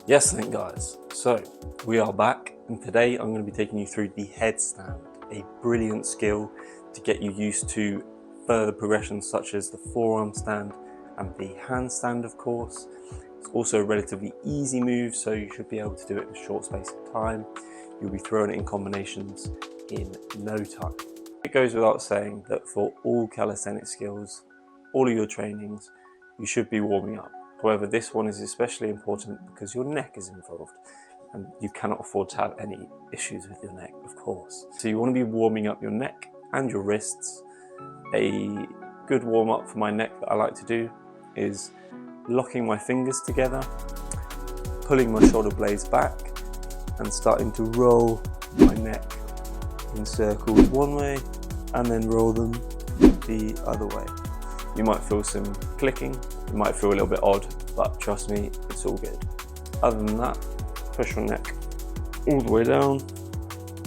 Yes, then guys, so we are back, and today I'm going to be taking you through the headstand, a brilliant skill to get you used to further progressions such as the forearm stand and the handstand, of course. It's also a relatively easy move, so you should be able to do it in a short space of time. You'll be throwing it in combinations in no time. It goes without saying that for all calisthenics skills, all of your trainings, you should be warming up. However, this one is especially important because your neck is involved and you cannot afford to have any issues with your neck, of course. So you want to be warming up your neck and your wrists. A good warm up for my neck that I like to do is locking my fingers together, pulling my shoulder blades back and starting to roll my neck in circles one way and then roll them the other way. You might feel some clicking, it might feel a little bit odd, but trust me, it's all good. Other than that, push your neck all the way down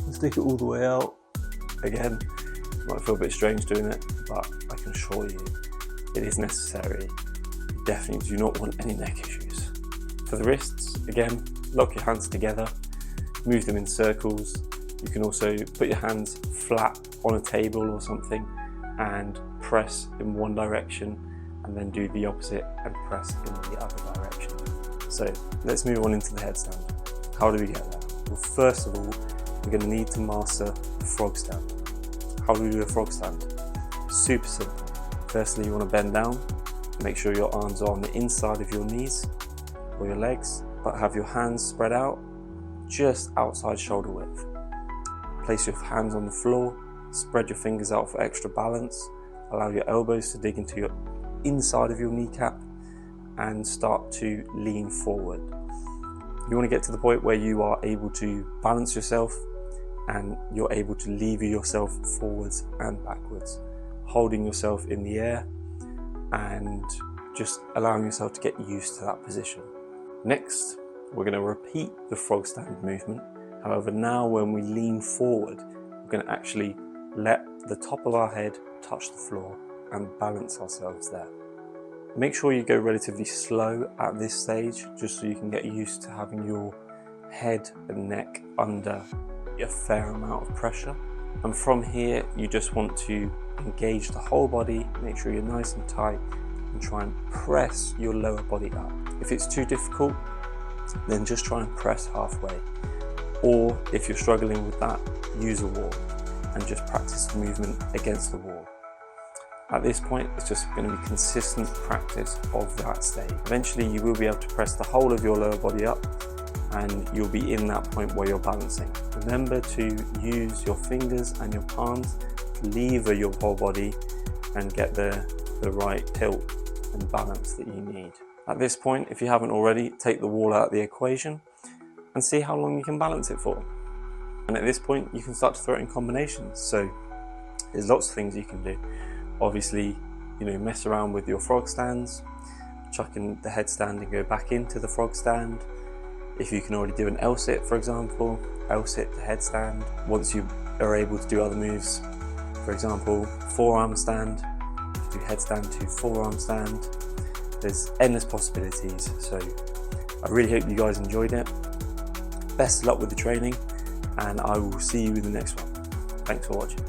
and stick it all the way out. Again, it might feel a bit strange doing it, but I can assure you it is necessary. You definitely do not want any neck issues. For the wrists, again, lock your hands together, move them in circles. You can also put your hands flat on a table or something and press in one direction and then do the opposite and press in the other direction. So let's move on into the headstand. How do we get there? Well, first of all, we're going to need to master the frog stand. How do we do a frog stand? Super simple. Firstly, you want to bend down, make sure your arms are on the inside of your knees or your legs, but have your hands spread out just outside shoulder width. Place your hands on the floor, spread your fingers out for extra balance, allow your elbows to dig into your inside of your kneecap and start to lean forward. You want to get to the point where you are able to balance yourself and you're able to lever yourself forwards and backwards, holding yourself in the air and just allowing yourself to get used to that position. Next, we're going to repeat the frog stand movement. However, now when we lean forward, we're going to actually let the top of our head touch the floor and balance ourselves there. Make sure you go relatively slow at this stage, just so you can get used to having your head and neck under a fair amount of pressure. And from here, you just want to engage the whole body, make sure you're nice and tight, and try and press your lower body up. If it's too difficult, then just try and press halfway. Or if you're struggling with that, use a wall and just practice the movement against the wall. At this point, it's just going to be consistent practice of that stage. Eventually, you will be able to press the whole of your lower body up and you'll be in that point where you're balancing. Remember to use your fingers and your palms to lever your whole body and get the right tilt and balance that you need. At this point, if you haven't already, take the wall out of the equation and see how long you can balance it for. And at this point, you can start to throw it in combinations. So there's lots of things you can do. Obviously, mess around with your frog stands, chuck in the headstand and go back into the frog stand. If you can already do an L-sit, for example, L-sit to headstand. Once you are able to do other moves, for example, forearm stand, do headstand to forearm stand. There's endless possibilities. So I really hope you guys enjoyed it. Best of luck with the training, and I will see you in the next one. Thanks for watching.